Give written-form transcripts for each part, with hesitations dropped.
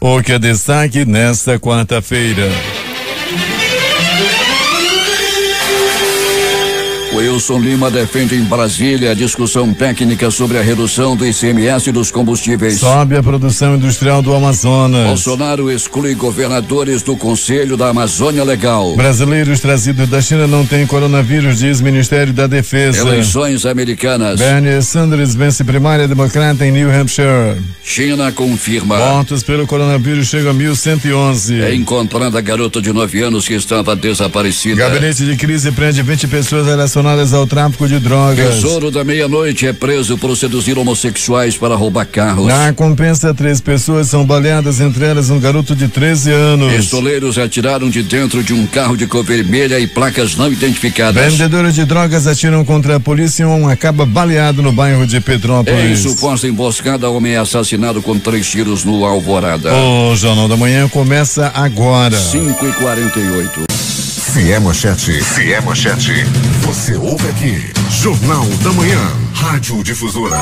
O que é destaque nesta quarta-feira? Wilson Lima defende em Brasília a discussão técnica sobre a redução do ICMS dos combustíveis. Sobe a produção industrial do Amazonas. Bolsonaro exclui governadores do Conselho da Amazônia Legal. Brasileiros trazidos da China não têm coronavírus, diz Ministério da Defesa. Eleições americanas. Bernie Sanders vence primária democrata em New Hampshire. China confirma. Mortos pelo coronavírus chegam a 1.111. É encontrada a garota de 9 anos que estava desaparecida. Gabinete de crise prende 20 pessoas relacionadas ao tráfico de drogas. Tesouro da meia-noite é preso por seduzir homossexuais para roubar carros. Na compensa, 3 pessoas são baleadas, entre elas um garoto de 13 anos. Pistoleiros atiraram de dentro de um carro de cor vermelha e placas não identificadas. Vendedores de drogas atiram contra a polícia e um acaba baleado no bairro de Petrópolis. Em suposta emboscada, homem é assassinado com 3 tiros no Alvorada. O Jornal da Manhã começa agora. 5h48. Se é manchete, você ouve aqui. Jornal da Manhã, Rádio Difusora.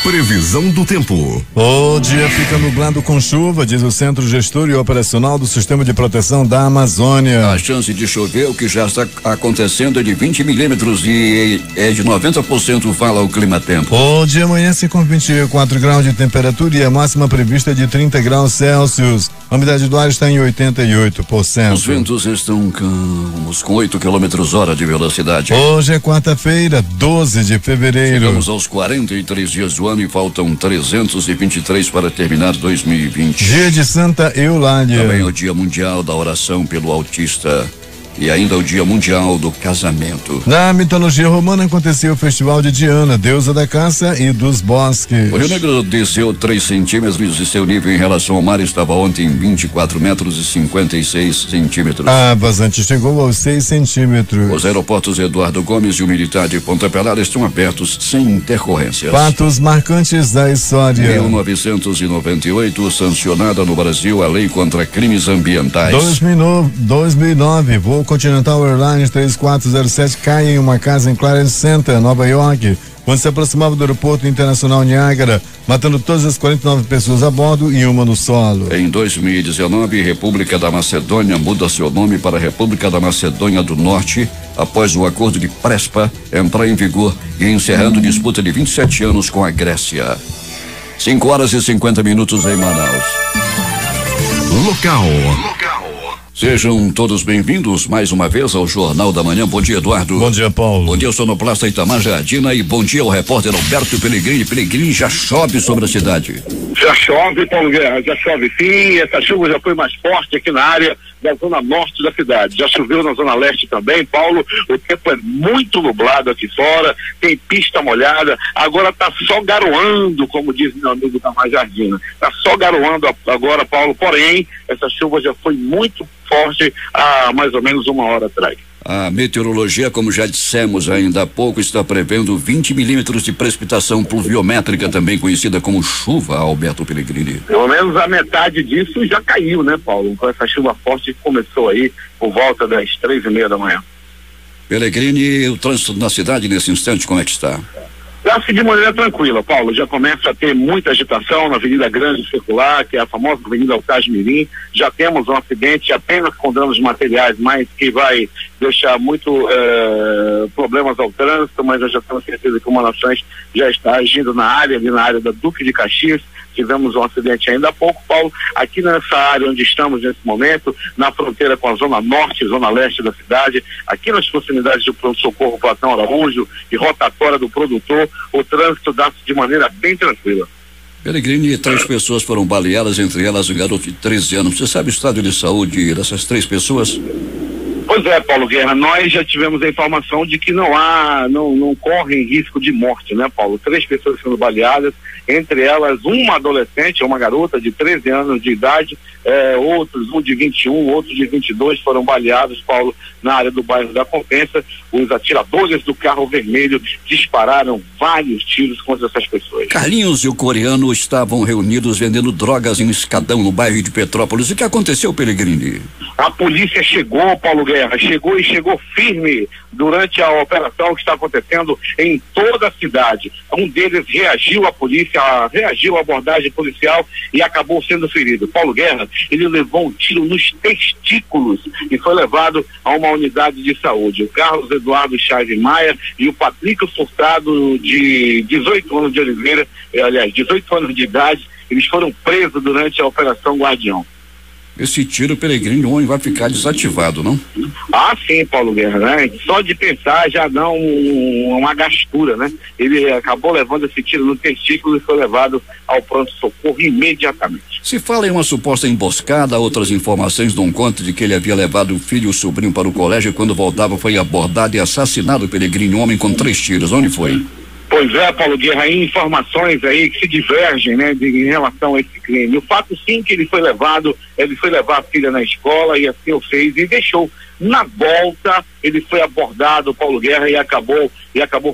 Previsão do tempo. O dia fica nublado com chuva, diz o Centro Gestor e Operacional do Sistema de Proteção da Amazônia. A chance de chover, o que já está acontecendo, é de 20 milímetros e é de 90%, fala o Clima Tempo. O dia amanhece com 24 graus de temperatura e a máxima prevista é de 30 graus Celsius. A umidade do ar está em 88%. Os ventos estão calmos, com 8 km/h de velocidade. Hoje é quarta-feira, 12 de fevereiro. Chegamos aos 43 dias do ano e faltam 323 para terminar 2020. Dia de Santa Eulália. Também é o Dia Mundial da Oração pelo Autista. E ainda o Dia Mundial do Casamento. Na mitologia romana aconteceu o Festival de Diana, deusa da caça e dos bosques. O Rio Negro desceu 3 centímetros e seu nível em relação ao mar estava ontem em 24 metros e 56 centímetros. A vazante chegou aos 6 centímetros. Os aeroportos Eduardo Gomes e o Militar de Ponta Pelada estão abertos sem intercorrências. Fatos marcantes da história. 1998, sancionada no Brasil a lei contra crimes ambientais. 2009, voo Continental Airlines 3407 cai em uma casa em Clarence Center, Nova York, quando se aproximava do aeroporto internacional Niágara, matando todas as 49 pessoas a bordo e uma no solo. Em 2019, República da Macedônia muda seu nome para República da Macedônia do Norte, após o acordo de Prespa entrar em vigor e encerrando disputa de 27 anos com a Grécia. 5h50 em Manaus. Local. Sejam todos bem-vindos mais uma vez ao Jornal da Manhã. Bom dia, Eduardo. Bom dia, Paulo. Bom dia, ao sonoplasta Itamar Jardina, e bom dia ao repórter Alberto Pellegrini. Pellegrini, já chove sobre a cidade. Já chove, Paulo Guerra, já chove sim. Essa chuva já foi mais forte aqui na área da zona norte da cidade. Já choveu na zona leste também, Paulo. O tempo é muito nublado aqui fora, tem pista molhada. Agora está só garoando, como diz meu amigo Itamar Jardina. Está só garoando agora, Paulo. Porém, essa chuva já foi muito forte há mais ou menos 1 hora atrás. A meteorologia, como já dissemos ainda há pouco, está prevendo 20 milímetros de precipitação pluviométrica, também conhecida como chuva, Alberto Pellegrini. Pelo menos a metade disso já caiu, né, Paulo? Com essa chuva forte que começou aí por volta das 3h30 da manhã. Pellegrini, o trânsito na cidade nesse instante, como é que está? Está-se de maneira tranquila, Paulo. Já começa a ter muita agitação na Avenida Grande Circular, que é a famosa Avenida Alcage Mirim. Já temos um acidente apenas com danos materiais, mas que vai deixar muito problemas ao trânsito, mas nós já temos certeza que o Manações já está agindo na área, ali na área da Duque de Caxias. Tivemos um acidente ainda há pouco, Paulo, aqui nessa área onde estamos nesse momento, na fronteira com a zona norte e zona leste da cidade, aqui nas proximidades do pronto-socorro Platão Araújo e rotatória do produtor, o trânsito dá-se de maneira bem tranquila. Pellegrini, 3 pessoas foram baleadas, entre elas um garoto de 13 anos. Você sabe o estado de saúde dessas 3 pessoas? Pois é, Paulo Guerra, nós já tivemos a informação de que não correm risco de morte, né, Paulo? 3 pessoas sendo baleadas, entre elas uma adolescente, uma garota de 13 anos de idade, outros, um de 21, outro de 22 foram baleados, Paulo, na área do bairro da Compensa. Os atiradores do carro vermelho dispararam vários tiros contra essas pessoas. Carlinhos e o coreano estavam reunidos vendendo drogas em um escadão no bairro de Petrópolis. O que aconteceu, Pellegrini? A polícia chegou, Paulo Guerra, chegou firme durante a operação que está acontecendo em toda a cidade. Um deles reagiu à polícia polícia reagiu à abordagem policial e acabou sendo ferido. Paulo Guerra, ele levou um tiro nos testículos e foi levado a uma unidade de saúde. O Carlos Eduardo Chaves Maia e o Patrick Furtado, de 18 anos de Oliveira, 18 anos de idade, eles foram presos durante a Operação Guardião. Esse tiro, Peregrino, o homem vai ficar desativado, não? Ah, sim, Paulo Guerra, né? Só de pensar já dá uma gastura, né? Ele acabou levando esse tiro no testículo e foi levado ao pronto-socorro imediatamente. Se fala em uma suposta emboscada, outras informações dão conta de que ele havia levado o filho e o sobrinho para o colégio e quando voltava foi abordado e assassinado, Peregrino, um homem com 3 tiros. Onde foi? Pois é, Paulo Guerra, aí informações aí que se divergem, né, em relação a esse crime. O fato sim que ele foi levar a filha na escola e assim o fez e deixou. Na volta, ele foi abordado, Paulo Guerra, e acabou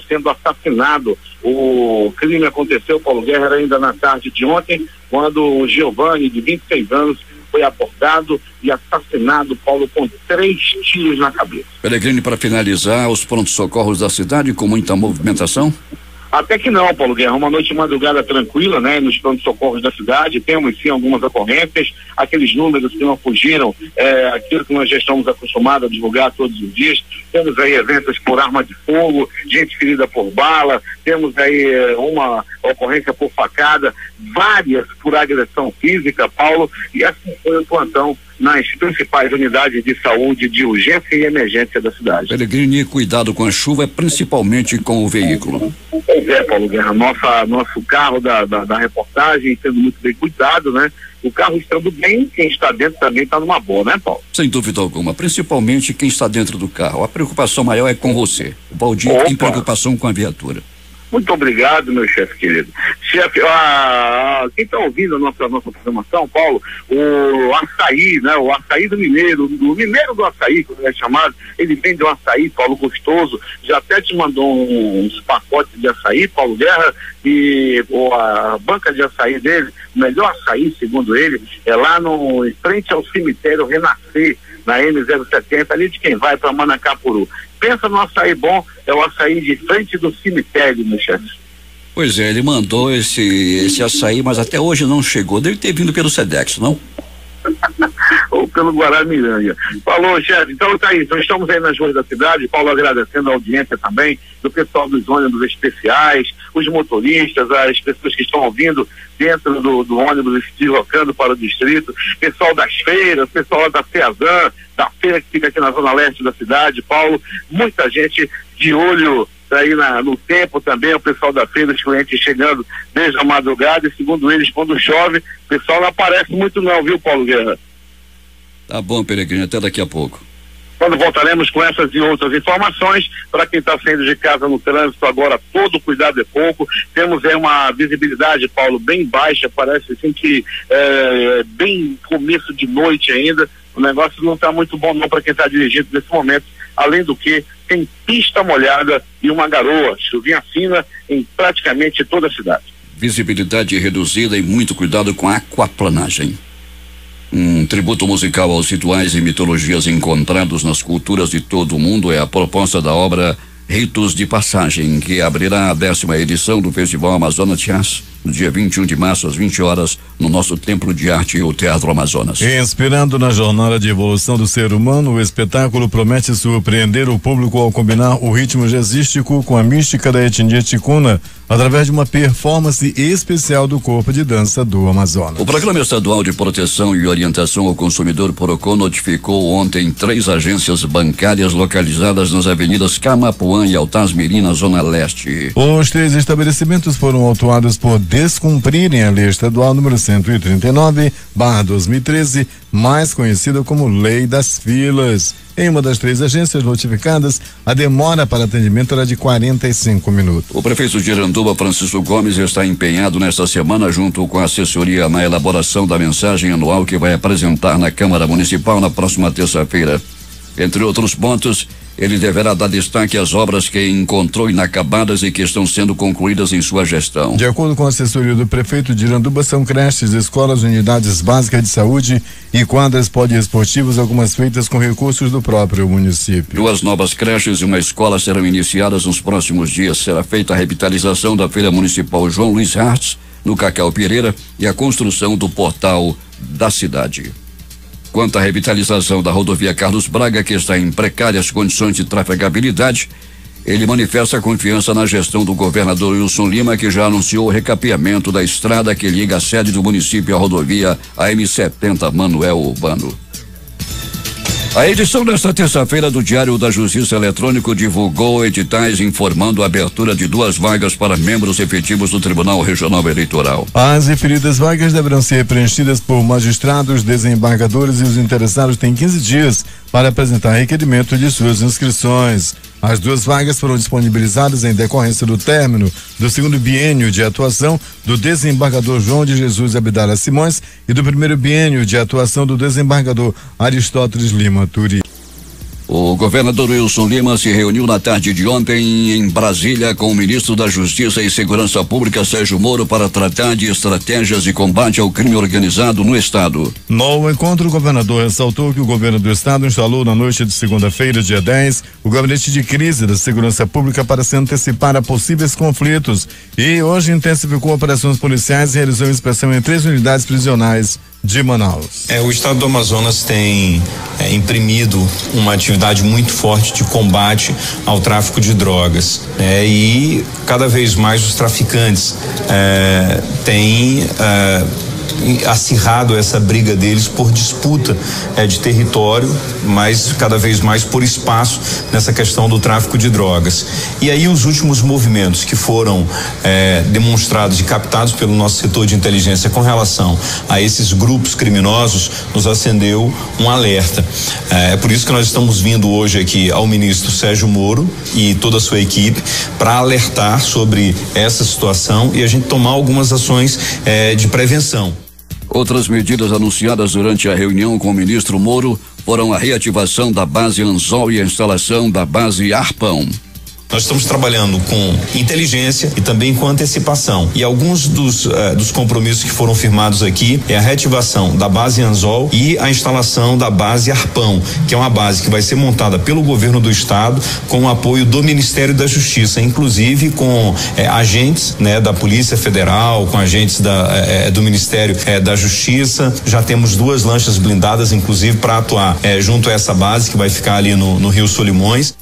sendo assassinado. O crime aconteceu, Paulo Guerra, era ainda na tarde de ontem, quando o Giovanni, de 26 anos, foi abordado e assassinado, Paulo, com 3 tiros na cabeça. Peregrino, para finalizar, os prontos-socorros da cidade com muita movimentação? Até que não, Paulo Guerra, uma noite de madrugada tranquila, né, nos pronto-socorros da cidade, temos sim algumas ocorrências, aqueles números que não fugiram, aquilo que nós já estamos acostumados a divulgar todos os dias, temos aí eventos por arma de fogo, gente ferida por bala, temos aí uma ocorrência por facada, várias por agressão física, Paulo, e assim foi o plantão nas principais unidades de saúde de urgência e emergência da cidade. Peregrino, cuidado com a chuva, principalmente com o veículo. Pois é, Paulo Guerra, nosso carro da reportagem sendo muito bem cuidado, né? O carro estando bem, quem está dentro também está numa boa, né, Paulo? Sem dúvida alguma, principalmente quem está dentro do carro. A preocupação maior é com você. O Valdir tem preocupação com a viatura. Muito obrigado, meu chefe querido. Chefe, quem está ouvindo a nossa programação, Paulo, o açaí, né? O açaí do mineiro do açaí, como é chamado, ele vende um açaí, Paulo, gostoso, já até te mandou uns pacotes de açaí, Paulo Guerra, e a banca de açaí dele, o melhor açaí, segundo ele, é lá em frente ao cemitério Renascer, na M070, ali de quem vai para Manacapuru. Pensa no açaí bom, é o açaí de frente do cemitério, meu chefe. Pois é, ele mandou esse açaí, mas até hoje não chegou. Deve ter vindo pelo Sedex, não? Ou pelo Guaramiranga. Falou, chefe. Então tá aí, então estamos aí nas ruas da cidade, Paulo, agradecendo a audiência também do pessoal dos ônibus especiais, os motoristas, as pessoas que estão ouvindo dentro do ônibus se deslocando para o distrito, pessoal das feiras, pessoal da FEASAN, da feira que fica aqui na zona leste da cidade, Paulo, muita gente de olho aí no tempo também, o pessoal da feira, os clientes chegando desde a madrugada, e segundo eles, quando chove, o pessoal não aparece muito não, viu, Paulo Guerra? Tá bom, Peregrino, até daqui a pouco. Quando voltaremos com essas e outras informações, para quem está saindo de casa no trânsito agora, todo cuidado é pouco. Temos aí uma visibilidade, Paulo, bem baixa, parece assim que bem começo de noite ainda. O negócio não está muito bom não para quem está dirigindo nesse momento. Além do que, tem pista molhada e uma garoa, chuvinha fina em praticamente toda a cidade. Visibilidade reduzida e muito cuidado com a aquaplanagem. Um tributo musical aos rituais e mitologias encontrados nas culturas de todo o mundo é a proposta da obra Ritos de Passagem, que abrirá a 10ª edição do Festival Amazonas Jazz, no dia 21 de março, às 20 horas, no nosso Templo de Arte, o Teatro Amazonas. Inspirando na jornada de evolução do ser humano, o espetáculo promete surpreender o público ao combinar o ritmo jazzístico com a mística da etnia ticuna, através de uma performance especial do corpo de dança do Amazonas. O Programa Estadual de Proteção e Orientação ao Consumidor PROCON notificou ontem 3 agências bancárias localizadas nas avenidas Camapuã e Altasmirim, na Zona Leste. Os 3 estabelecimentos foram autuados por descumprirem a Lei Estadual número 139/2013, mais conhecida como Lei das Filas. Em uma das 3 agências notificadas, a demora para atendimento era de 45 minutos. O prefeito de Iranduba, Francisco Gomes, está empenhado nesta semana, junto com a assessoria, na elaboração da mensagem anual que vai apresentar na Câmara Municipal na próxima terça-feira. Entre outros pontos, ele deverá dar destaque às obras que encontrou inacabadas e que estão sendo concluídas em sua gestão. De acordo com a assessoria do prefeito de Iranduba, são creches, escolas, unidades básicas de saúde e quadras poliesportivas, algumas feitas com recursos do próprio município. 2 novas creches e uma escola serão iniciadas nos próximos dias. Será feita a revitalização da Feira Municipal João Luiz Hartz, no Cacau Pereira e a construção do portal da cidade. Quanto à revitalização da rodovia Carlos Braga, que está em precárias condições de trafegabilidade, ele manifesta confiança na gestão do governador Wilson Lima, que já anunciou o recapeamento da estrada que liga a sede do município à rodovia AM70 Manuel Urbano. A edição desta terça-feira do Diário da Justiça Eletrônico divulgou editais informando a abertura de 2 vagas para membros efetivos do Tribunal Regional Eleitoral. As referidas vagas deverão ser preenchidas por magistrados, desembargadores e os interessados têm 15 dias para apresentar requerimento de suas inscrições. As 2 vagas foram disponibilizadas em decorrência do término do 2º biênio de atuação do desembargador João de Jesus Abdala Simões e do 1º biênio de atuação do desembargador Aristóteles Lima Turi. O governador Wilson Lima se reuniu na tarde de ontem em Brasília com o ministro da Justiça e Segurança Pública, Sérgio Moro, para tratar de estratégias de combate ao crime organizado no estado. No encontro, o governador ressaltou que o governo do estado instalou na noite de segunda-feira, dia 10, o gabinete de crise da segurança pública para se antecipar a possíveis conflitos e hoje intensificou operações policiais e realizou inspeção em 3 unidades prisionais de Manaus. O estado do Amazonas tem imprimido uma atividade muito forte de combate ao tráfico de drogas, e cada vez mais os traficantes têm acirrado essa briga deles por disputa de território, mas cada vez mais por espaço nessa questão do tráfico de drogas. E aí os últimos movimentos que foram demonstrados e captados pelo nosso setor de inteligência com relação a esses grupos criminosos nos acendeu um alerta. É por isso que nós estamos vindo hoje aqui ao ministro Sérgio Moro e toda a sua equipe para alertar sobre essa situação e a gente tomar algumas ações de prevenção. Outras medidas anunciadas durante a reunião com o ministro Moro foram a reativação da base Anzol e a instalação da base Arpão. Nós estamos trabalhando com inteligência e também com antecipação. E alguns dos compromissos que foram firmados aqui é a reativação da base Anzol e a instalação da base Arpão, que é uma base que vai ser montada pelo governo do estado com o apoio do Ministério da Justiça, inclusive com agentes, da Polícia Federal, com agentes do Ministério da Justiça. Já temos 2 lanchas blindadas, inclusive, para atuar junto a essa base que vai ficar ali no Rio Solimões.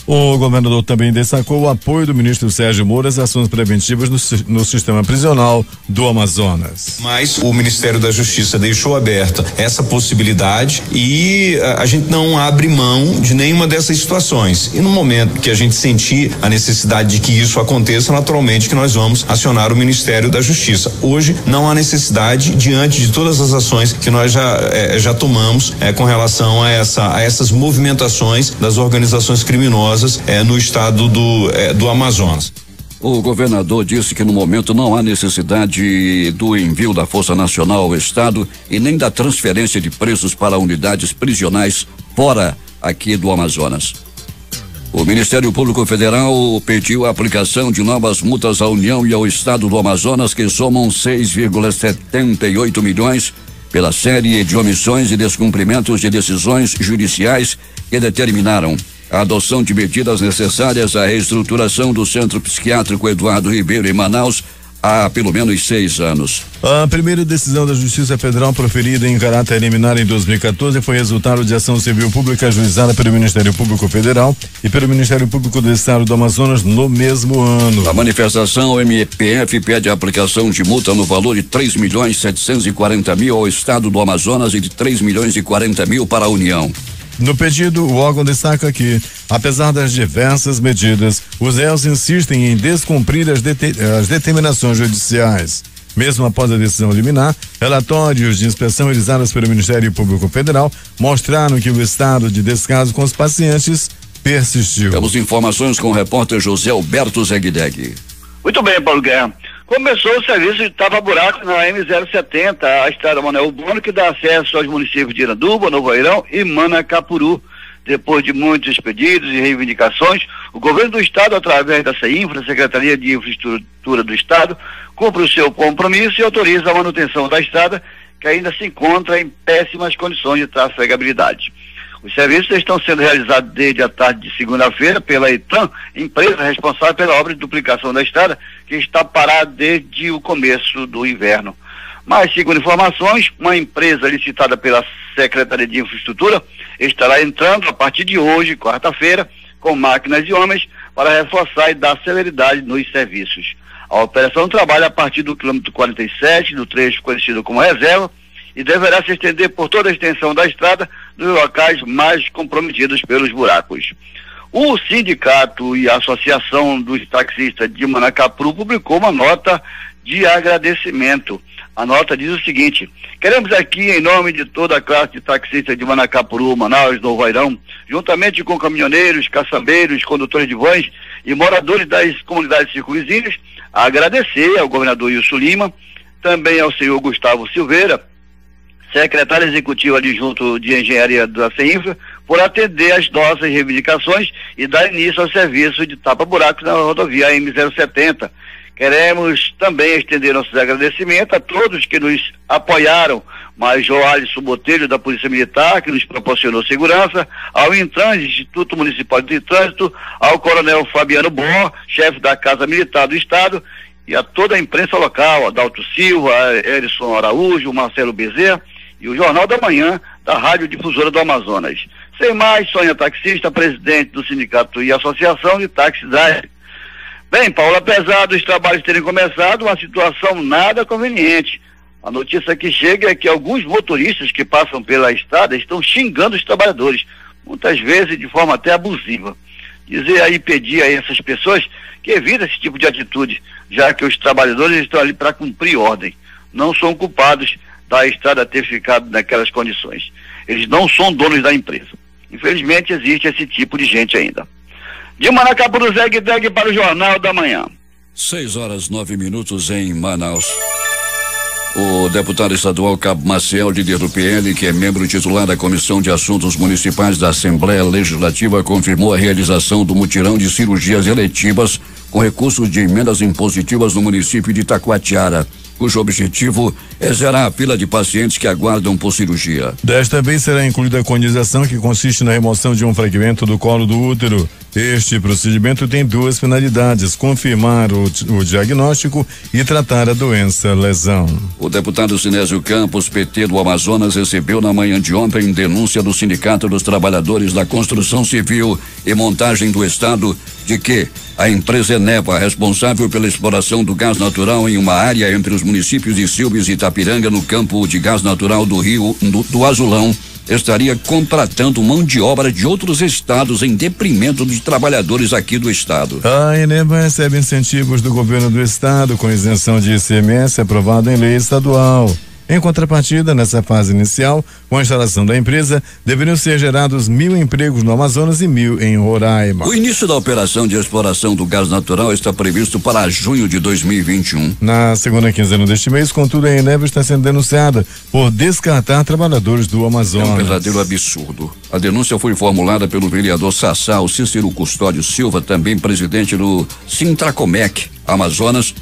O governador também destacou o apoio do ministro Sérgio Moro às ações preventivas no sistema prisional do Amazonas. Mas o Ministério da Justiça deixou aberta essa possibilidade e a gente não abre mão de nenhuma dessas situações. E no momento que a gente sentir a necessidade de que isso aconteça, naturalmente que nós vamos acionar o Ministério da Justiça. Hoje não há necessidade, diante de todas as ações que nós já tomamos com relação a essas movimentações das organizações criminosas no estado do Amazonas. O governador disse que no momento não há necessidade do envio da Força Nacional ao estado e nem da transferência de presos para unidades prisionais fora aqui do Amazonas. O Ministério Público Federal pediu a aplicação de novas multas à União e ao estado do Amazonas, que somam 6,78 milhões pela série de omissões e descumprimentos de decisões judiciais que determinaram a adoção de medidas necessárias à reestruturação do Centro Psiquiátrico Eduardo Ribeiro em Manaus há pelo menos 6 anos. A primeira decisão da Justiça Federal proferida em caráter liminar em 2014 foi resultado de ação civil pública ajuizada pelo Ministério Público Federal e pelo Ministério Público do Estado do Amazonas no mesmo ano. A manifestação, o MPF pede a aplicação de multa no valor de 3.740.000 ao Estado do Amazonas e de 3.040.000 para a União. No pedido, o órgão destaca que, apesar das diversas medidas, os réus insistem em descumprir as determinações judiciais. Mesmo após a decisão liminar, relatórios de inspeção realizados pelo Ministério Público Federal mostraram que o estado de descaso com os pacientes persistiu. Temos informações com o repórter José Alberto Zegdeg. Muito bem, Paulo Guerra. Começou o serviço de tapa-buraco na M070, a estrada Manuel Urbano, que dá acesso aos municípios de Iranduba, Novo Airão e Manacapuru. Depois de muitos pedidos e reivindicações, o governo do estado, através da CEINFRA, Secretaria de Infraestrutura do Estado, cumpre o seu compromisso e autoriza a manutenção da estrada, que ainda se encontra em péssimas condições de trafegabilidade. Os serviços estão sendo realizados desde a tarde de segunda-feira pela ETAN, empresa responsável pela obra de duplicação da estrada, que está parado desde o começo do inverno. Mas, segundo informações, uma empresa licitada pela Secretaria de Infraestrutura estará entrando a partir de hoje, quarta-feira, com máquinas e homens para reforçar e dar celeridade nos serviços. A operação trabalha a partir do quilômetro 47, do trecho conhecido como reserva, e deverá se estender por toda a extensão da estrada nos locais mais comprometidos pelos buracos. O sindicato e a Associação dos Taxistas de Manacapuru publicou uma nota de agradecimento. A nota diz o seguinte: queremos aqui, em nome de toda a classe de taxistas de Manacapuru, Manaus, Novo Airão, juntamente com caminhoneiros, caçambeiros, condutores de vans e moradores das comunidades circunvizinhas, agradecer ao governador Wilson Lima, também ao senhor Gustavo Silveira, secretário executivo adjunto de engenharia da CEINFRA, por atender às nossas reivindicações e dar início ao serviço de tapa-buracos na rodovia M070. Queremos também estender nossos agradecimentos a todos que nos apoiaram, Major Alisson Botelho, da Polícia Militar, que nos proporcionou segurança, ao Intrans, Instituto Municipal de Trânsito, ao Coronel Fabiano Bó, chefe da Casa Militar do Estado, e a toda a imprensa local, Adalto Silva, Erison Araújo, Marcelo Bezerra, e o Jornal da Manhã, da Rádio Difusora do Amazonas. Sem mais, Sônia Taxista, presidente do Sindicato e Associação de Táxi Drive. Bem, Paulo, apesar dos trabalhos terem começado, uma situação nada conveniente. A notícia que chega é que alguns motoristas que passam pela estrada estão xingando os trabalhadores, muitas vezes de forma até abusiva. Pedir a essas pessoas que evitem esse tipo de atitude, já que os trabalhadores estão ali para cumprir ordem. Não são culpados da estrada ter ficado naquelas condições. Eles não são donos da empresa. Infelizmente existe esse tipo de gente ainda. De Manacapuru, Zeg para o Jornal da Manhã. 6:09 em Manaus. O deputado estadual Cabo Maciel, líder do PL, que é membro titular da Comissão de Assuntos Municipais da Assembleia Legislativa, confirmou a realização do mutirão de cirurgias eletivas com recursos de emendas impositivas no município de Itacoatiara, cujo objetivo é zerar a fila de pacientes que aguardam por cirurgia. Desta vez será incluída a conização, que consiste na remoção de um fragmento do colo do útero. Este procedimento tem duas finalidades: confirmar o diagnóstico e tratar a doença-lesão. O deputado Sinésio Campos, PT do Amazonas, recebeu na manhã de ontem denúncia do Sindicato dos Trabalhadores da Construção Civil e Montagem do Estado de que a empresa Eneva, responsável pela exploração do gás natural em uma área entre os municípios de Silves e Itapiranga, no campo de gás natural do Rio do Azulão, estaria contratando mão de obra de outros estados em detrimento de trabalhadores aqui do estado. A Eneva recebe incentivos do governo do estado com isenção de ICMS aprovado em lei estadual. Em contrapartida, nessa fase inicial, com a instalação da empresa, deveriam ser gerados 1.000 empregos no Amazonas e 1.000 em Roraima. O início da operação de exploração do gás natural está previsto para junho de 2021. Na segunda quinzena deste mês, contudo, a Eneva está sendo denunciada por descartar trabalhadores do Amazonas. É um verdadeiro absurdo. A denúncia foi formulada pelo vereador Sassal Cícero Custódio Silva, também presidente do Sintracomec Amazonas,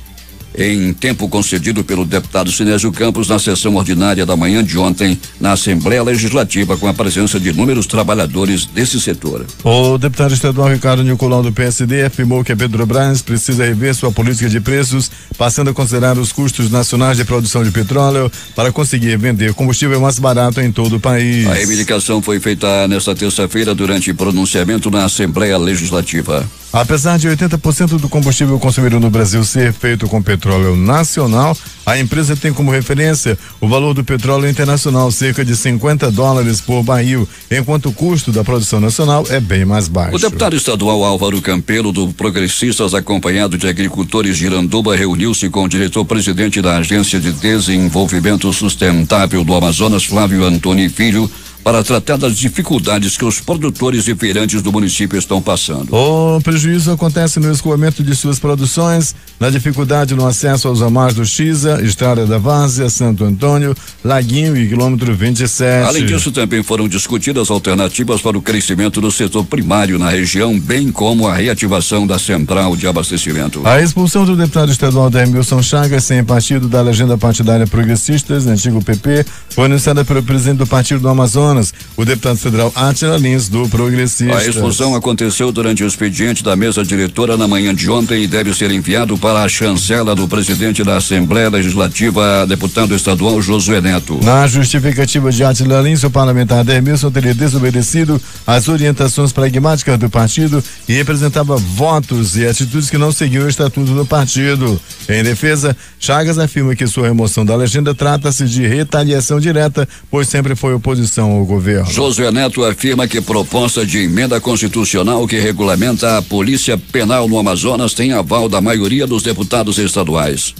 em tempo concedido pelo deputado Sinésio Campos na sessão ordinária da manhã de ontem na Assembleia Legislativa, com a presença de inúmeros trabalhadores desse setor. O deputado estadual Ricardo Nicolau, do PSD, afirmou que a Petrobras precisa rever sua política de preços, passando a considerar os custos nacionais de produção de petróleo para conseguir vender combustível mais barato em todo o país. A reivindicação foi feita nesta terça-feira durante pronunciamento na Assembleia Legislativa. Apesar de 80% do combustível consumido no Brasil ser feito com petróleo nacional, a empresa tem como referência o valor do petróleo internacional, cerca de $50 por barril, enquanto o custo da produção nacional é bem mais baixo. O deputado estadual Álvaro Campelo, do Progressistas, acompanhado de agricultores de Iranduba, reuniu-se com o diretor-presidente da Agência de Desenvolvimento Sustentável do Amazonas, Flávio Antônio Filho, para tratar das dificuldades que os produtores e feirantes do município estão passando. O prejuízo acontece no escoamento de suas produções, na dificuldade no acesso aos ramais do Xiza, Estrada da Várzea, Santo Antônio, Laguinho e quilômetro 27. Além disso, também foram discutidas alternativas para o crescimento do setor primário na região, bem como a reativação da central de abastecimento. A expulsão do deputado estadual Dermilson Chagas, sem partido da legenda partidária Progressistas, antigo PP, foi anunciada pelo presidente do partido do Amazonas, Amazonas, o deputado federal Átila Lins, do Progressistas. A expulsão aconteceu durante o expediente da mesa diretora na manhã de ontem e deve ser enviado para a chancela do presidente da Assembleia Legislativa, deputado estadual Josué Neto. Na justificativa de Átila Lins, o parlamentar Dermilson teria desobedecido às orientações pragmáticas do partido e representava votos e atitudes que não seguiam o estatuto do partido. Em defesa, Chagas afirma que sua remoção da legenda trata-se de retaliação direta, pois sempre foi oposição ao governo. Josué Neto afirma que proposta de emenda constitucional que regulamenta a polícia penal no Amazonas tem aval da maioria dos deputados estaduais.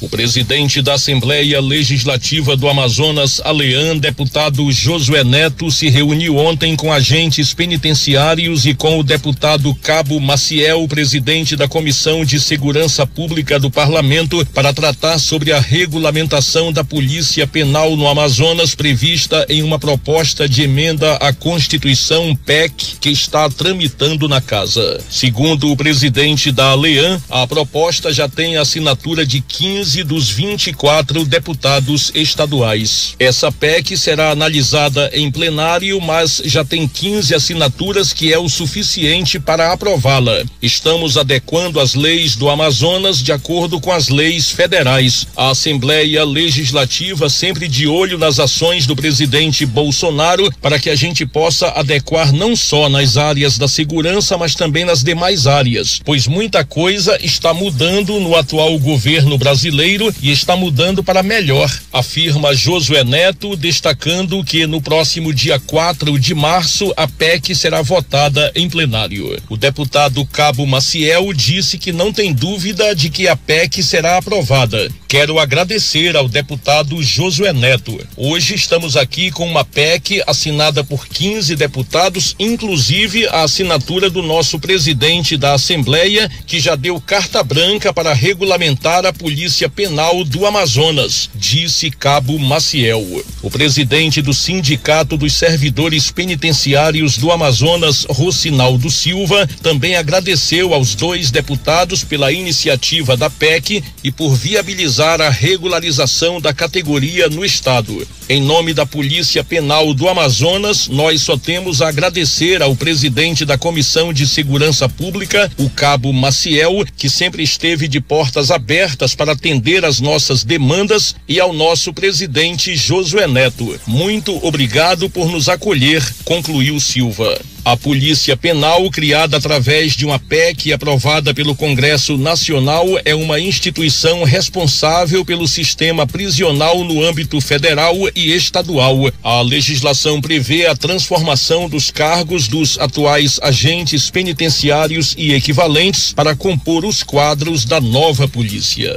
O presidente da Assembleia Legislativa do Amazonas, ALEAN, deputado Josué Neto, se reuniu ontem com agentes penitenciários e com o deputado Cabo Maciel, presidente da Comissão de Segurança Pública do Parlamento, para tratar sobre a regulamentação da Polícia Penal no Amazonas, prevista em uma proposta de emenda à Constituição PEC que está tramitando na casa. Segundo o presidente da ALEAN, a proposta já tem a assinatura de 15 dos 24 deputados estaduais. Essa PEC será analisada em plenário, mas já tem 15 assinaturas, que é o suficiente para aprová-la. Estamos adequando as leis do Amazonas de acordo com as leis federais. A Assembleia Legislativa sempre de olho nas ações do presidente Bolsonaro para que a gente possa adequar não só nas áreas da segurança, mas também nas demais áreas, pois muita coisa está mudando no atual governo brasileiro e está mudando para melhor, afirma Josué Neto, destacando que no próximo dia 4 de março a PEC será votada em plenário. O deputado Cabo Maciel disse que não tem dúvida de que a PEC será aprovada. Quero agradecer ao deputado Josué Neto. Hoje estamos aqui com uma PEC assinada por 15 deputados, inclusive a assinatura do nosso presidente da Assembleia, que já deu carta branca para regulamentar a Polícia Penal do Amazonas, disse Cabo Maciel. O presidente do Sindicato dos Servidores Penitenciários do Amazonas, Rocinaldo Silva, também agradeceu aos 2 deputados pela iniciativa da PEC e por viabilizar a regularização da categoria no estado. Em nome da Polícia Penal do Amazonas, nós só temos a agradecer ao presidente da Comissão de Segurança Pública, o Cabo Maciel, que sempre esteve de portas abertas para atender as nossas demandas, e ao nosso presidente Josué Neto. Muito obrigado por nos acolher, concluiu Silva. A Polícia Penal, criada através de uma PEC aprovada pelo Congresso Nacional, é uma instituição responsável pelo sistema prisional no âmbito federal e estadual. A legislação prevê a transformação dos cargos dos atuais agentes penitenciários e equivalentes para compor os quadros da nova polícia.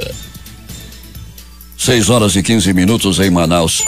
6h15 em Manaus.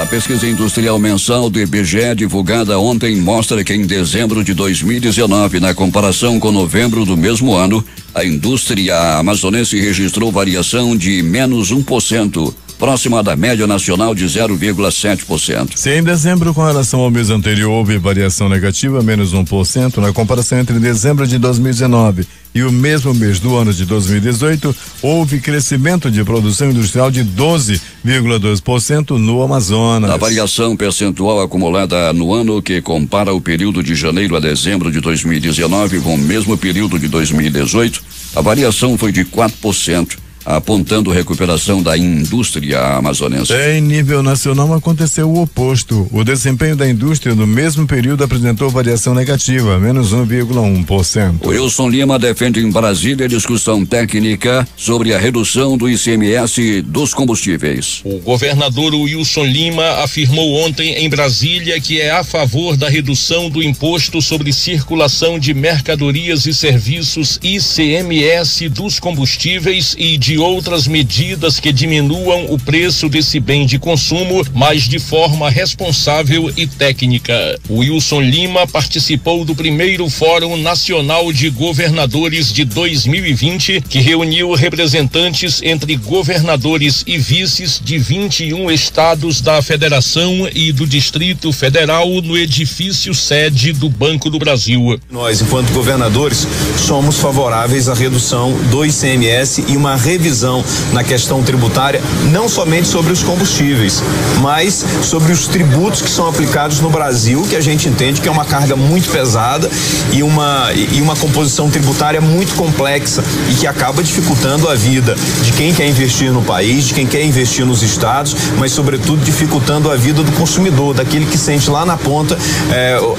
A pesquisa industrial mensal do IBGE, divulgada ontem, mostra que em dezembro de 2019, na comparação com novembro do mesmo ano, a indústria amazonense registrou variação de menos 1%, próxima da média nacional de 0,7%. Se em dezembro, com relação ao mês anterior, houve variação negativa, menos 1%, na comparação entre dezembro de 2019 e o mesmo mês do ano de 2018, houve crescimento de produção industrial de 12,2% no Amazonas. A variação percentual acumulada no ano, que compara o período de janeiro a dezembro de 2019 com o mesmo período de 2018, a variação foi de 4%. Apontando recuperação da indústria amazonense. Em nível nacional aconteceu o oposto. O desempenho da indústria no mesmo período apresentou variação negativa, menos 1,1%. O Wilson Lima defende em Brasília discussão técnica sobre a redução do ICMS dos combustíveis. O governador Wilson Lima afirmou ontem em Brasília que é a favor da redução do imposto sobre circulação de mercadorias e serviços ICMS dos combustíveis e de outras medidas que diminuam o preço desse bem de consumo, mas de forma responsável e técnica. O Wilson Lima participou do primeiro Fórum Nacional de Governadores de 2020, que reuniu representantes entre governadores e vices de 21 estados da Federação e do Distrito Federal no edifício sede do Banco do Brasil. Nós, enquanto governadores, somos favoráveis à redução do ICMS e uma revisão revisão na questão tributária, não somente sobre os combustíveis, mas sobre os tributos que são aplicados no Brasil, que a gente entende que é uma carga muito pesada e uma composição tributária muito complexa e que acaba dificultando a vida de quem quer investir no país, de quem quer investir nos estados, mas sobretudo dificultando a vida do consumidor, daquele que sente lá na ponta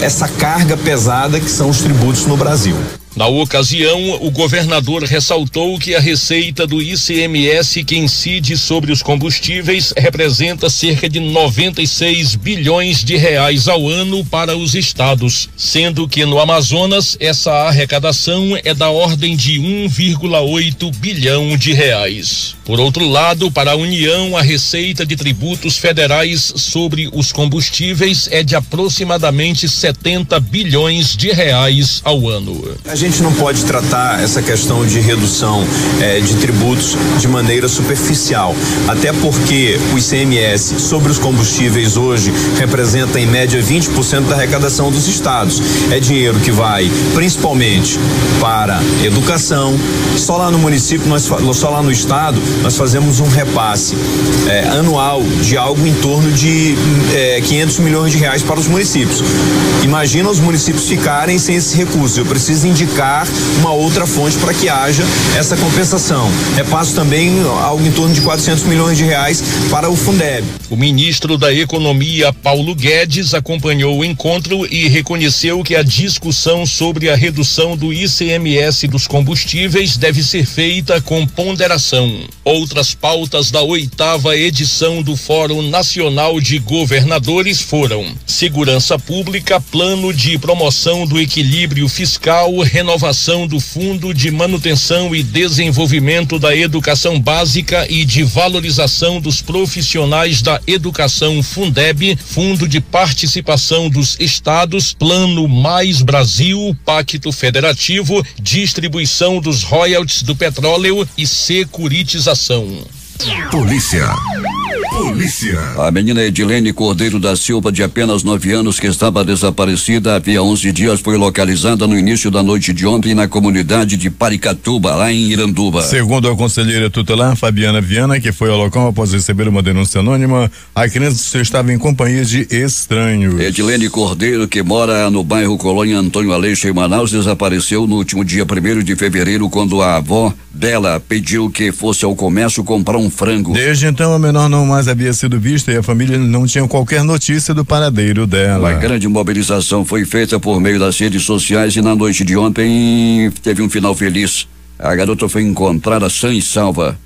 essa carga pesada que são os tributos no Brasil. Na ocasião, o governador ressaltou que a receita do ICMS que incide sobre os combustíveis representa cerca de 96 bilhões de reais ao ano para os estados, sendo que no Amazonas essa arrecadação é da ordem de 1,8 bilhão de reais. Por outro lado, para a União, a receita de tributos federais sobre os combustíveis é de aproximadamente 70 bilhões de reais ao ano. A gente não pode tratar essa questão de redução de tributos de maneira superficial, até porque o ICMS sobre os combustíveis hoje representa em média 20% da arrecadação dos estados. É dinheiro que vai principalmente para educação. Só lá no município, só lá no estado, nós fazemos um repasse anual de algo em torno de 500 milhões de reais para os municípios. Imagina os municípios ficarem sem esse recurso. Eu preciso indicar uma outra fonte para que haja essa compensação. Repasso também algo em torno de 400 milhões de reais para o Fundeb. O ministro da Economia, Paulo Guedes, acompanhou o encontro e reconheceu que a discussão sobre a redução do ICMS dos combustíveis deve ser feita com ponderação. Outras pautas da 8ª edição do Fórum Nacional de Governadores foram: segurança pública, plano de promoção do equilíbrio fiscal, renovação do Fundo de Manutenção e Desenvolvimento da Educação Básica e de Valorização dos Profissionais da Educação Fundeb, Fundo de Participação dos Estados, Plano Mais Brasil, Pacto Federativo, distribuição dos royalties do petróleo e securitização. Polícia. A menina Edilene Cordeiro da Silva, de apenas 9 anos, que estava desaparecida havia 11 dias, foi localizada no início da noite de ontem na comunidade de Paricatuba, lá em Iranduba. Segundo a conselheira tutelar Fabiana Viana, que foi ao local após receber uma denúncia anônima, a criança estava em companhia de estranhos. Edilene Cordeiro, que mora no bairro Colônia Antônio Aleixo, em Manaus, desapareceu no último dia 1º de fevereiro, quando a avó dela pediu que fosse ao comércio comprar um frango. Desde então, a menor não mais havia sido vista e a família não tinha qualquer notícia do paradeiro dela. Uma grande mobilização foi feita por meio das redes sociais e na noite de ontem teve um final feliz. A garota foi encontrada sã e salva.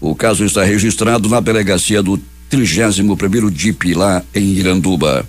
O caso está registrado na delegacia do 31º DIP, lá em Iranduba.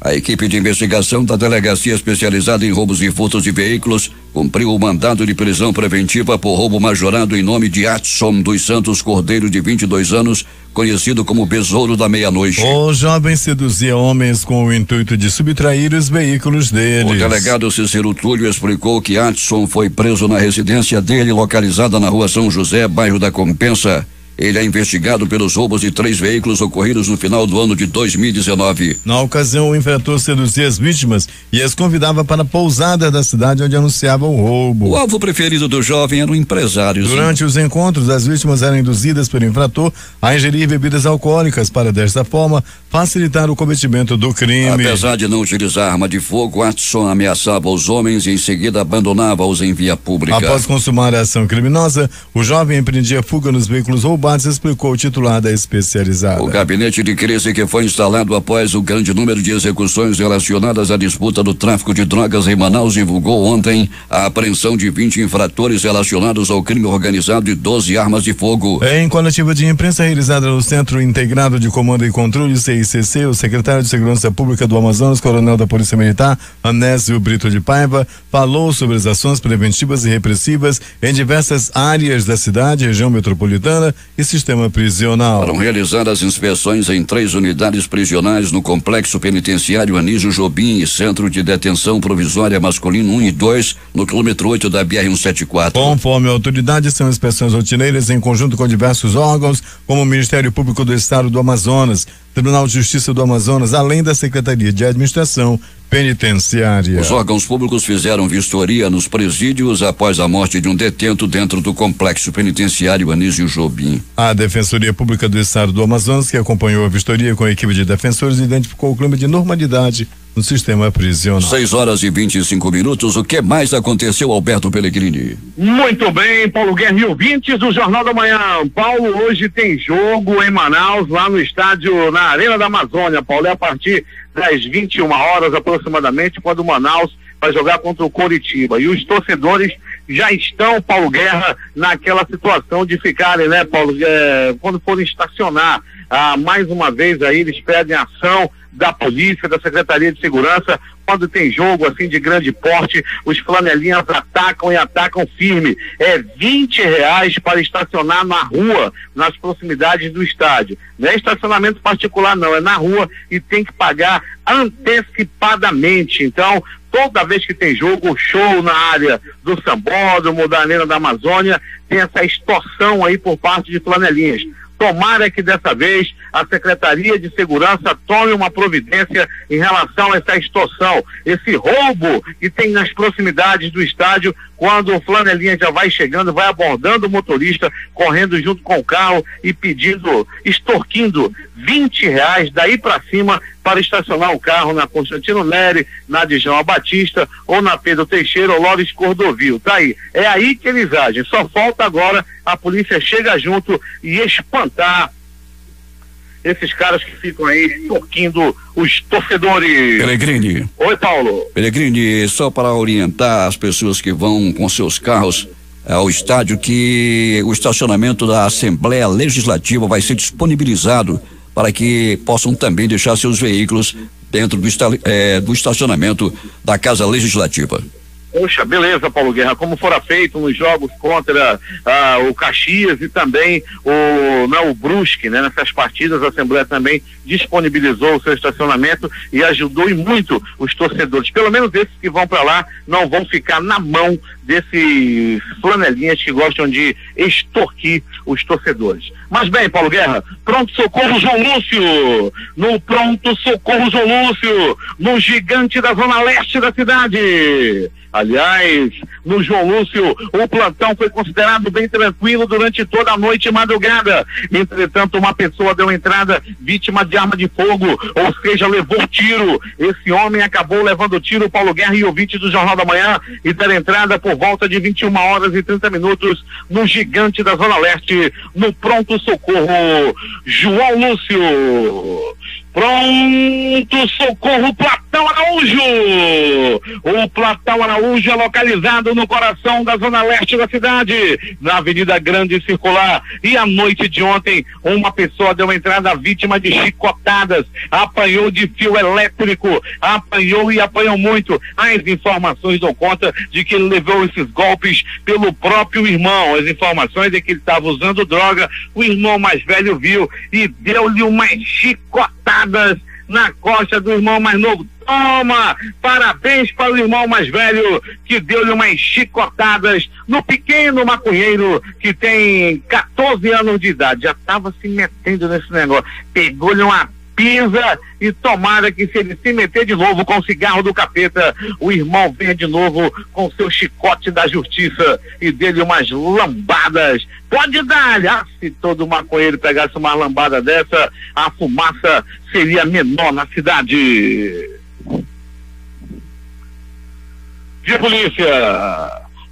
A equipe de investigação da Delegacia Especializada em Roubos e Furtos de Veículos cumpriu o mandado de prisão preventiva por roubo majorado em nome de Adson dos Santos Cordeiro, de 22 anos, conhecido como Besouro da Meia-Noite. O jovem seduzia homens com o intuito de subtrair os veículos deles. O delegado Cícero Túlio explicou que Adson foi preso na residência dele, localizada na Rua São José, bairro da Compensa. Ele é investigado pelos roubos de 3 veículos ocorridos no final do ano de 2019. Na ocasião, o infrator seduzia as vítimas e as convidava para a pousada da cidade onde anunciava o roubo. O alvo preferido do jovem eram empresários. Durante os encontros, as vítimas eram induzidas pelo infrator a ingerir bebidas alcoólicas para, desta forma, facilitar o cometimento do crime. Apesar de não utilizar arma de fogo, Adson ameaçava os homens e em seguida abandonava-os em via pública. Após consumar a ação criminosa, o jovem empreendia fuga nos veículos roubados, explicou o titular da especializada. O gabinete de crise, que foi instalado após o grande número de execuções relacionadas à disputa do tráfico de drogas em Manaus, divulgou ontem a apreensão de 20 infratores relacionados ao crime organizado e 12 armas de fogo. Em coletiva de imprensa realizada no Centro Integrado de Comando e Controle, CICC, o secretário de Segurança Pública do Amazonas, coronel da Polícia Militar, Anésio Brito de Paiva, falou sobre as ações preventivas e repressivas em diversas áreas da cidade, região metropolitana e sistema prisional. Foram realizadas inspeções em 3 unidades prisionais no Complexo Penitenciário Anísio Jobim e Centro de Detenção Provisória Masculino 1 e 2, no quilômetro 8 da BR-174. Conforme a autoridade, são inspeções rotineiras em conjunto com diversos órgãos, como o Ministério Público do Estado do Amazonas. Tribunal de Justiça do Amazonas, além da Secretaria de Administração Penitenciária. Os órgãos públicos fizeram vistoria nos presídios após a morte de um detento dentro do complexo penitenciário Anísio Jobim. A Defensoria Pública do Estado do Amazonas, que acompanhou a vistoria com a equipe de defensores, identificou o clima de normalidade no sistema prisional. 6h25. O que mais aconteceu, Alberto Pellegrini? Muito bem, Paulo Guerra e ouvintes do Jornal da Manhã. Paulo, hoje tem jogo em Manaus, lá no estádio, na Arena da Amazônia, Paulo, é a partir das 21 horas aproximadamente, quando o Manaus vai jogar contra o Coritiba. E os torcedores já estão, Paulo Guerra, naquela situação de ficarem, né, Paulo, quando forem estacionar, mais uma vez aí eles pedem ação da polícia, da Secretaria de Segurança. Quando tem jogo assim de grande porte, os flanelinhas atacam e atacam firme. É R$20 para estacionar na rua, nas proximidades do estádio. Não é estacionamento particular não, é na rua e tem que pagar antecipadamente. Então, toda vez que tem jogo, show na área do Sambódromo, da Arena da Amazônia, tem essa extorsão aí por parte de flanelinhas. Tomara que dessa vez a Secretaria de Segurança tome uma providência em relação a essa extorsão, esse roubo que tem nas proximidades do estádio, quando o flanelinha já vai chegando, vai abordando o motorista, correndo junto com o carro e pedindo, extorquindo R$20 daí para cima para estacionar o carro na Constantino Neri, na Djalma Batista ou na Pedro Teixeira ou Lores Cordovil. Tá aí, é aí que eles agem. Só falta agora a polícia chegar junto e espantar esses caras que ficam aí extorquindo os torcedores. Pellegrini. Oi, Paulo. Pellegrini, só para orientar as pessoas que vão com seus carros ao estádio, que o estacionamento da Assembleia Legislativa vai ser disponibilizado para que possam também deixar seus veículos dentro do estacionamento da Casa Legislativa. Poxa, beleza, Paulo Guerra, como fora feito nos jogos contra o Caxias e também o Brusque, né? Nessas partidas a Assembleia também disponibilizou o seu estacionamento e ajudou e muito os torcedores. Pelo menos esses que vão para lá não vão ficar na mão desses flanelinhas que gostam de extorquir os torcedores. Mas bem, Paulo Guerra, pronto-socorro João Lúcio, no pronto-socorro João Lúcio, no gigante da zona leste da cidade. Aliás, no João Lúcio, o plantão foi considerado bem tranquilo durante toda a noite e madrugada. Entretanto, uma pessoa deu entrada vítima de arma de fogo, ou seja, levou tiro. Esse homem acabou levando tiro, Paulo Guerra e ouvinte do Jornal da Manhã, e der entrada por volta de 21h30 no gigante da Zona Leste, no pronto-socorro João Lúcio. Pronto-socorro Platão Araújo. O Platão Araújo é localizado no coração da zona leste da cidade, na Avenida Grande Circular. E à noite de ontem, uma pessoa deu entrada vítima de chicotadas, apanhou de fio elétrico, apanhou e apanhou muito. As informações dão conta de que ele levou esses golpes pelo próprio irmão. As informações é que ele estava usando droga, o irmão mais velho viu e deu-lhe umas chicotadas na costa do irmão mais novo. Toma! Parabéns para o irmão mais velho que deu-lhe umas chicotadas no pequeno maconheiro que tem 14 anos de idade. Já estava se metendo nesse negócio. Pegou-lhe uma pisa e tomara que, se ele se meter de novo com o cigarro do capeta, o irmão venha de novo com seu chicote da justiça e dê-lhe umas lambadas. Pode dar, se todo maconheiro pegasse uma lambada dessa, a fumaça seria menor na cidade. De polícia,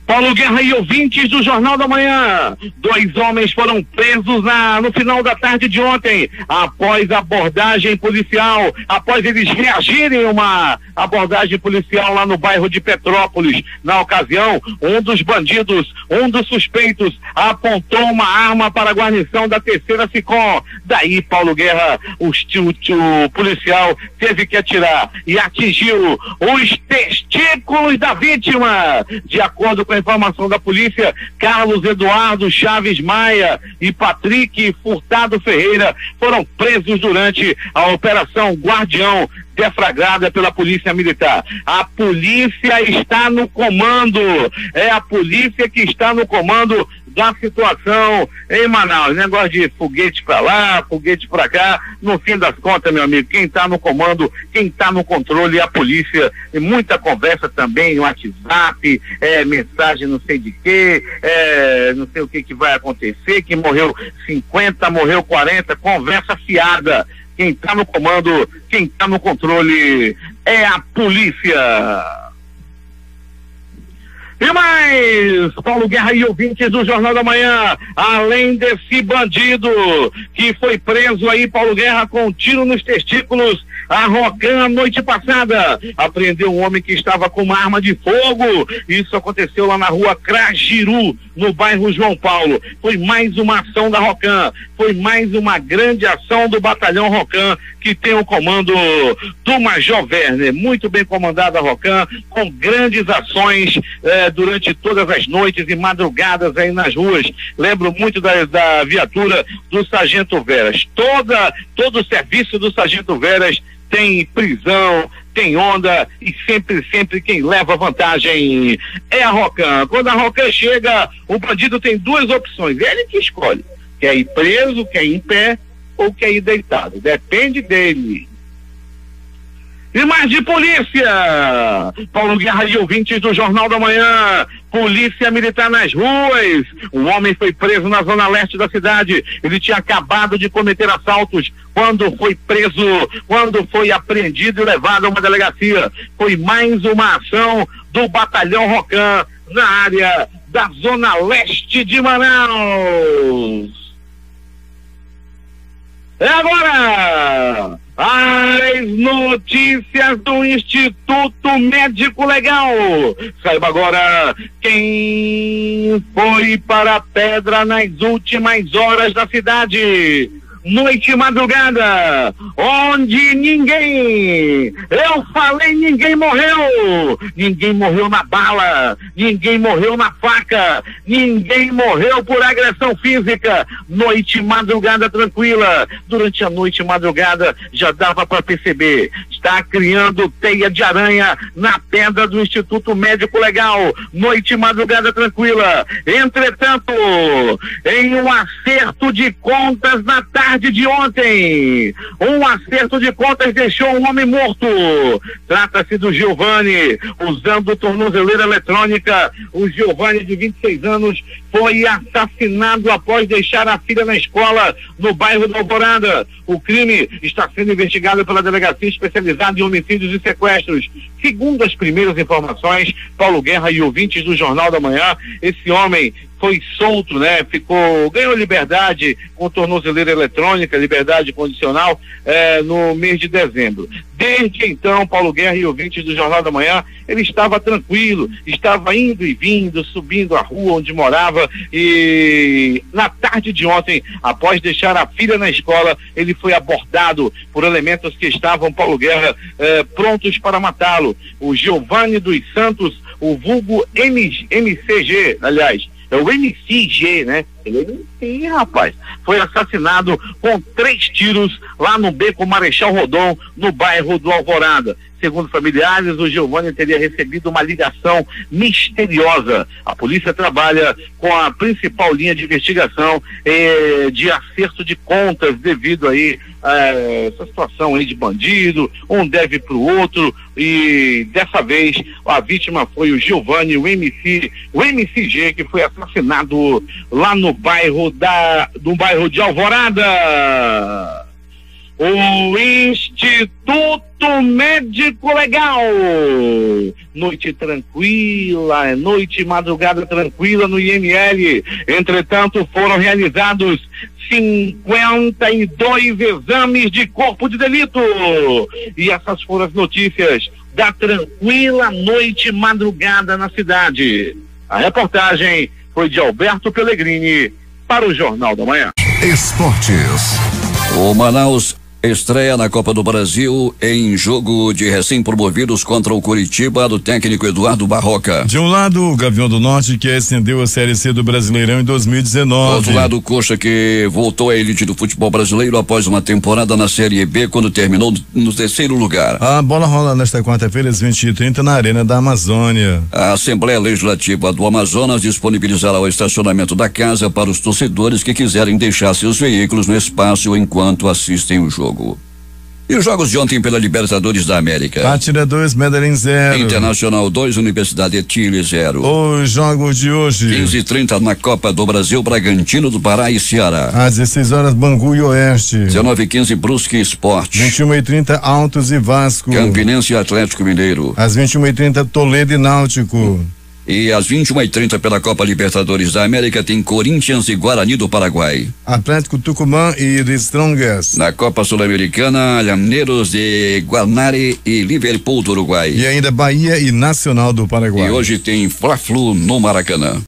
Paulo Guerra e ouvintes do Jornal da Manhã. 2 homens foram presos no final da tarde de ontem, após abordagem policial, após eles reagirem a uma abordagem policial lá no bairro de Petrópolis. Na ocasião, um dos bandidos, um dos suspeitos, apontou uma arma para a guarnição da 3ª SICOM. Daí, Paulo Guerra, o policial teve que atirar e atingiu os testículos da vítima. De acordo com a informação da polícia, Carlos Eduardo Chaves Maia e Patrick Furtado Ferreira foram presos durante a Operação Guardião, deflagrada pela Polícia Militar. A polícia está no comando, é a polícia que está no comando da situação em Manaus. Negócio de foguete pra lá, foguete pra cá. No fim das contas, meu amigo, quem tá no comando, quem tá no controle é a polícia. E muita conversa também no WhatsApp, mensagem não sei de quê, não sei o que vai acontecer, que morreu 50, morreu 40, conversa fiada. Quem tá no comando, quem tá no controle é a polícia. E mais, Paulo Guerra e ouvintes do Jornal da Manhã, além desse bandido que foi preso aí, Paulo Guerra, com um tiro nos testículos, a Rocan, noite passada, apreendeu um homem que estava com uma arma de fogo. Isso aconteceu lá na rua Crajiru, no bairro João Paulo. Foi mais uma ação da Rocan, foi mais uma grande ação do batalhão Rocan, que tem o comando do Major Werner. Muito bem comandada a Rocan, com grandes ações durante todas as noites e madrugadas aí nas ruas. Lembro muito da viatura do Sargento Veras. Todo o serviço do Sargento Veras tem prisão, tem onda, e sempre quem leva vantagem é a Rocan. Quando a Rocan chega, o bandido tem duas opções, ele que escolhe, quer ir preso, quer ir em pé ou quer ir deitado, depende dele. E mais de polícia, Paulo Guerra e ouvintes do Jornal da Manhã, polícia militar nas ruas. Um homem foi preso na zona leste da cidade. Ele tinha acabado de cometer assaltos quando foi preso, quando foi apreendido e levado a uma delegacia. Foi mais uma ação do batalhão Rocan na área da zona leste de Manaus. É agora as notícias do Instituto Médico Legal. Saiba agora quem foi para a pedra nas últimas horas da cidade. Noite e madrugada, onde eu falei, ninguém morreu na bala, ninguém morreu na faca, ninguém morreu por agressão física. Noite e madrugada tranquila. Durante a noite e madrugada já dava para perceber, está criando teia de aranha na pedra do Instituto Médico Legal. Noite e madrugada tranquila. Entretanto, em um acerto de contas na tarde de ontem, um acerto de contas deixou um homem morto. Trata-se do Giovanni, usando tornozeleira eletrônica. O Giovanni, de 26 anos, foi assassinado após deixar a filha na escola no bairro da Alvorada. O crime está sendo investigado pela Delegacia Especializada em Homicídios e Sequestros. Segundo as primeiras informações, Paulo Guerra e ouvintes do Jornal da Manhã, esse homem foi solto, né? Ganhou liberdade com tornozeleira eletrônica, liberdade condicional, no mês de dezembro. Desde então, Paulo Guerra e ouvintes do Jornal da Manhã, ele estava tranquilo, estava indo e vindo, subindo a rua onde morava, e na tarde de ontem, após deixar a filha na escola, ele foi abordado por elementos que estavam, Paulo Guerra, prontos para matá-lo. O Giovanni dos Santos, o vulgo MCG, aliás, é o MCG, né? Ele é MC, rapaz. Foi assassinado com 3 tiros lá no Beco Marechal Rondon, no bairro do Alvorada. Segundo familiares, o Giovanni teria recebido uma ligação misteriosa. A polícia trabalha com a principal linha de investigação de acerto de contas devido aí a essa situação aí de bandido, um deve pro outro, e dessa vez a vítima foi o Giovanni, o MCG, que foi assassinado lá no bairro de Alvorada. O Instituto Médico Legal, noite tranquila, noite e madrugada tranquila no IML. Entretanto, foram realizados 52 exames de corpo de delito. E essas foram as notícias da tranquila noite e madrugada na cidade. A reportagem foi de Alberto Pellegrini para o Jornal da Manhã. Esportes. O Manaus Estreia na Copa do Brasil em jogo de recém-promovidos contra o Curitiba do técnico Eduardo Barroca. De um lado, o Gavião do Norte, que ascendeu a Série C do Brasileirão em 2019. Do outro lado, o Coxa, que voltou à elite do futebol brasileiro após uma temporada na Série B, quando terminou no terceiro lugar. A bola rola nesta quarta-feira às 20h30 na Arena da Amazônia. A Assembleia Legislativa do Amazonas disponibilizará o estacionamento da casa para os torcedores que quiserem deixar seus veículos no espaço enquanto assistem o jogo. E os jogos de ontem pela Libertadores da América? Pátria 2, Medellín 0. Internacional 2, Universidade de Chile 0. Os jogos de hoje. 15h30 na Copa do Brasil, Bragantino do Pará e Ceará. Às 16h, Bangu e Oeste. 19h15, Brusque e Sport. 21h30, Altos e Vasco. Campinense e Atlético Mineiro. Às 21h30, Toledo e Náutico. E às 21h30 pela Copa Libertadores da América tem Corinthians e Guarani do Paraguai. Atlético Tucumã e The Strongest. Na Copa Sul-Americana, Llaneros de Guanare e Liverpool do Uruguai. E ainda Bahia e Nacional do Paraguai. E hoje tem Fla-Flu no Maracanã.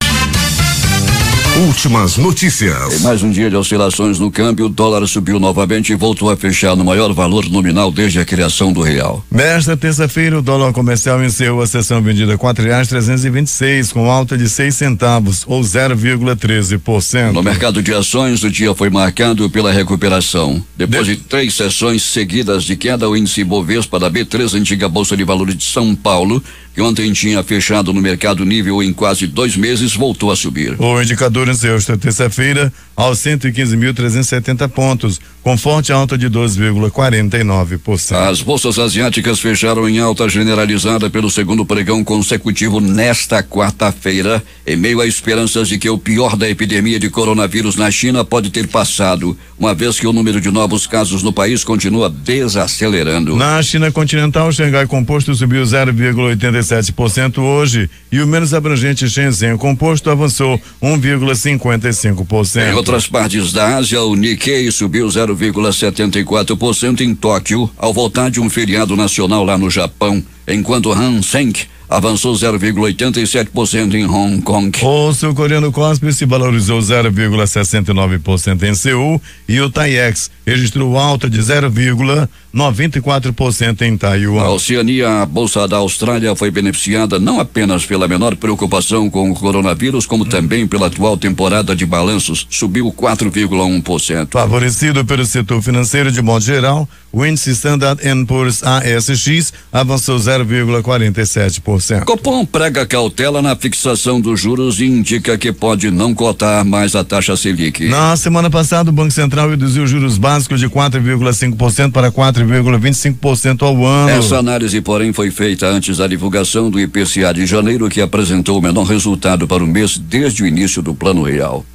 Últimas notícias. Em mais um dia de oscilações no câmbio, o dólar subiu novamente e voltou a fechar no maior valor nominal desde a criação do real. Nesta terça-feira, o dólar comercial encerrou a sessão vendida a R$4,326, com alta de 6 centavos, ou 0,13%. No mercado de ações, o dia foi marcado pela recuperação. Depois de 3 sessões seguidas de queda, o índice Bovespa da B3, antiga Bolsa de Valores de São Paulo, que ontem tinha fechado no mercado nível em quase 2 meses, voltou a subir. O indicador encerrou esta terça-feira aos 115.370 pontos, com forte alta de 2,49%. As bolsas asiáticas fecharam em alta generalizada pelo segundo pregão consecutivo nesta quarta-feira, em meio a esperanças de que o pior da epidemia de coronavírus na China pode ter passado, uma vez que o número de novos casos no país continua desacelerando. Na China continental, o Xangai Composto subiu 0,87% hoje e o menos abrangente Shenzhen Composto avançou 1,55%. Em outras partes da Ásia, o Nikkei subiu 0,74% em Tóquio, ao voltar de um feriado nacional lá no Japão, enquanto o Hang Seng avançou 0,87% em Hong Kong. O sul-coreano Kospi se valorizou 0,69% em Seul e o TAIEX registrou alta de 0,94% em Taiwan. A Oceania, a Bolsa da Austrália, foi beneficiada não apenas pela menor preocupação com o coronavírus, como também pela atual temporada de balanços, subiu 4,1%. Favorecido pelo setor financeiro de modo geral, o índice Standard & Poor's ASX avançou 0,47%. Copom prega cautela na fixação dos juros e indica que pode não cotar mais a taxa Selic. Na semana passada, o Banco Central reduziu os juros básicos de 4,5% para 4,25% ao ano. Essa análise, porém, foi feita antes da divulgação do IPCA de janeiro, que apresentou o menor resultado para o mês desde o início do Plano Real.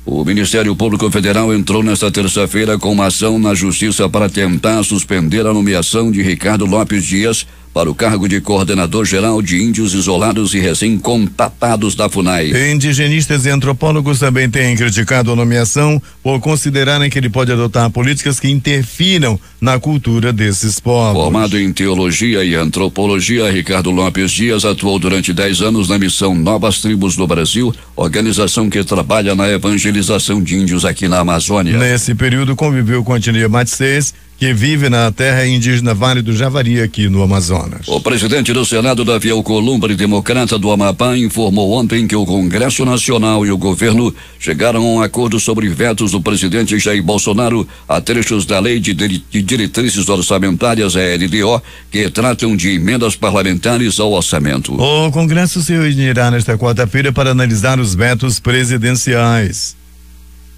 O Ministério Público Federal entrou nesta terça-feira com uma ação na Justiça para tentar suspender a nomeação de Ricardo Lopes Dias para o cargo de coordenador geral de índios isolados e recém-contatados da FUNAI. Indigenistas e antropólogos também têm criticado a nomeação por considerarem que ele pode adotar políticas que interfiram na cultura desses povos. Formado em teologia e antropologia, Ricardo Lopes Dias atuou durante 10 anos na missão Novas Tribos do Brasil, organização que trabalha na evangelização de índios aqui na Amazônia. Nesse período conviveu com Antilia Matsês, que vive na terra indígena Vale do Javari, aqui no Amazonas. O presidente do Senado, Davi Alcolumbre, democrata do Amapá, informou ontem que o Congresso Nacional e o governo chegaram a um acordo sobre vetos do presidente Jair Bolsonaro a trechos da Lei de Diretrizes Orçamentárias, a LDO, que tratam de emendas parlamentares ao orçamento. O Congresso se reunirá nesta quarta-feira para analisar os vetos presidenciais.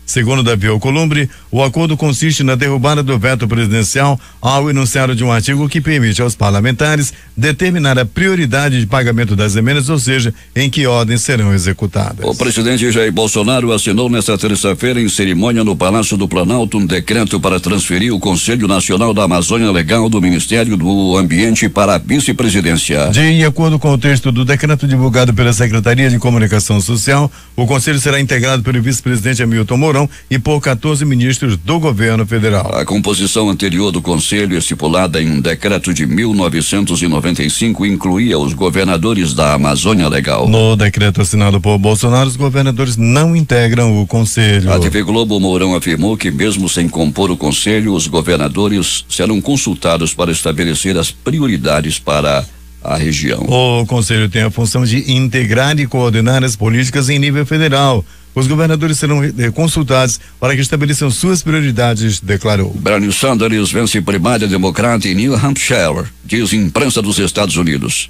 Segundo Davi Alcolumbre, o acordo consiste na derrubada do veto presidencial ao enunciado de um artigo que permite aos parlamentares determinar a prioridade de pagamento das emendas, ou seja, em que ordens serão executadas. O presidente Jair Bolsonaro assinou nesta terça-feira, em cerimônia no Palácio do Planalto, um decreto para transferir o Conselho Nacional da Amazônia Legal do Ministério do Ambiente para a vice-presidência. De acordo com o texto do decreto divulgado pela Secretaria de Comunicação Social, o Conselho será integrado pelo vice-presidente Hamilton Mourão, Mourão e por 14 ministros do governo federal. A composição anterior do Conselho, estipulada em um decreto de 1995, incluía os governadores da Amazônia Legal. No decreto assinado por Bolsonaro, os governadores não integram o Conselho. A TV Globo, Mourão afirmou que, mesmo sem compor o Conselho, os governadores serão consultados para estabelecer as prioridades para a região. O Conselho tem a função de integrar e coordenar as políticas em nível federal. Os governadores serão consultados para que estabeleçam suas prioridades, declarou. Bernie Sanders vence primária democrata em New Hampshire, diz imprensa dos Estados Unidos.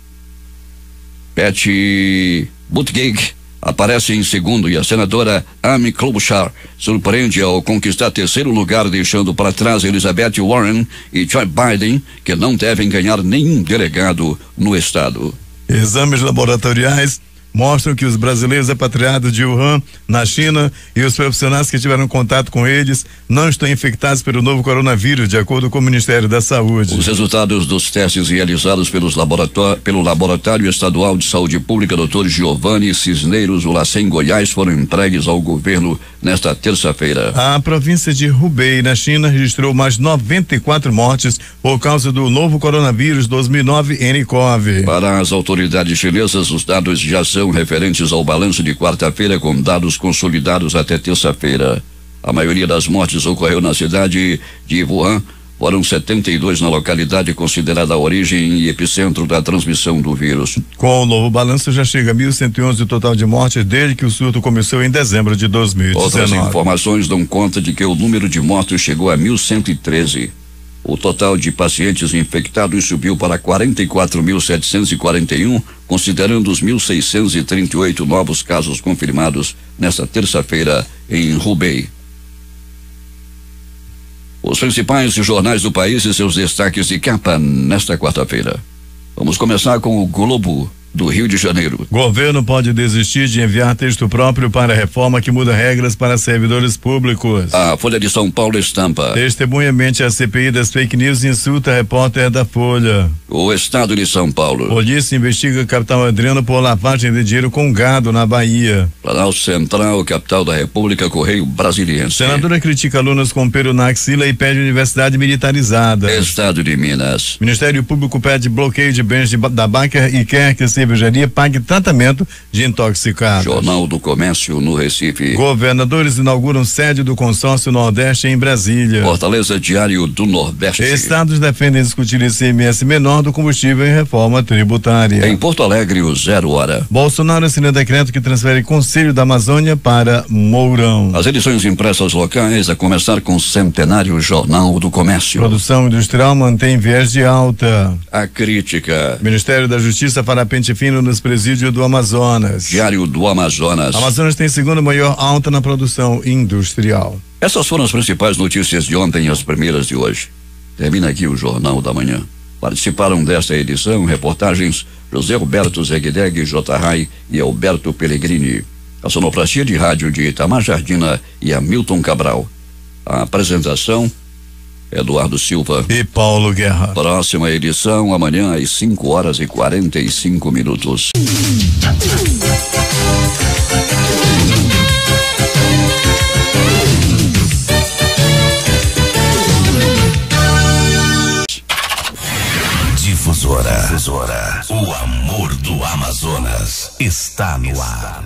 Pete Buttigieg aparece em segundo e a senadora Amy Klobuchar surpreende ao conquistar terceiro lugar, deixando para trás Elizabeth Warren e Joe Biden, que não devem ganhar nenhum delegado no estado. Exames laboratoriais mostram que os brasileiros repatriados de Wuhan, na China, e os profissionais que tiveram contato com eles não estão infectados pelo novo coronavírus, de acordo com o Ministério da Saúde. Os resultados dos testes realizados pelo Laboratório Estadual de Saúde Pública Dr. Giovanni Cisneiros Ulacem, Goiás, foram entregues ao governo nesta terça-feira. A província de Hubei, na China, registrou mais 94 mortes por causa do novo coronavírus 2009 nCoV. Para as autoridades chinesas, os dados já são referentes ao balanço de quarta-feira, com dados consolidados até terça-feira. A maioria das mortes ocorreu na cidade de Wuhan. Foram 72 na localidade considerada a origem e epicentro da transmissão do vírus. Com o novo balanço, já chega a 1.111 o total de mortes desde que o surto começou em dezembro de 2019. Outras informações dão conta de que o número de mortos chegou a 1.113. O total de pacientes infectados subiu para 44.741, considerando os 1.638 novos casos confirmados nesta terça-feira em Hubei. Os principais jornais do país e seus destaques de capa nesta quarta-feira. Vamos começar com o Globo do Rio de Janeiro. Governo pode desistir de enviar texto próprio para a reforma que muda regras para servidores públicos. A Folha de São Paulo estampa. Testemunha mente a CPI das fake news e insulta repórter da Folha. O Estado de São Paulo. Polícia investiga capital Adriano por lavagem de dinheiro com gado na Bahia. Planalto Central, capital da República, Correio Brasiliense. Senadora critica alunos com pelo na axila e pede universidade militarizada. Estado de Minas. Ministério Público pede bloqueio de bens da Baker e quer que a cervejaria pague tratamento de intoxicados. Jornal do Comércio no Recife. Governadores inauguram sede do Consórcio Nordeste em Brasília. Fortaleza, Diário do Nordeste. Estados defendem discutir ICMS menor do combustível em reforma tributária. Em Porto Alegre, o 0 hora. Bolsonaro assina decreto que transfere Conselho da Amazônia para Mourão. As edições impressas locais, a começar com o centenário Jornal do Comércio. Produção industrial mantém viés de alta. A crítica. Ministério da Justiça fará pente fino nos presídios do Amazonas. Diário do Amazonas. Amazonas tem segunda maior alta na produção industrial. Essas foram as principais notícias de ontem e as primeiras de hoje. Termina aqui o Jornal da Manhã. Participaram desta edição reportagens José Roberto Zegdeg, J. Rai e Alberto Pellegrini. A sonoplastia de rádio de Itamar Jardina e Hamilton Cabral. A apresentação, Eduardo Silva e Paulo Guerra. Próxima edição amanhã às 5:45. Difusora. O amor do Amazonas está no ar.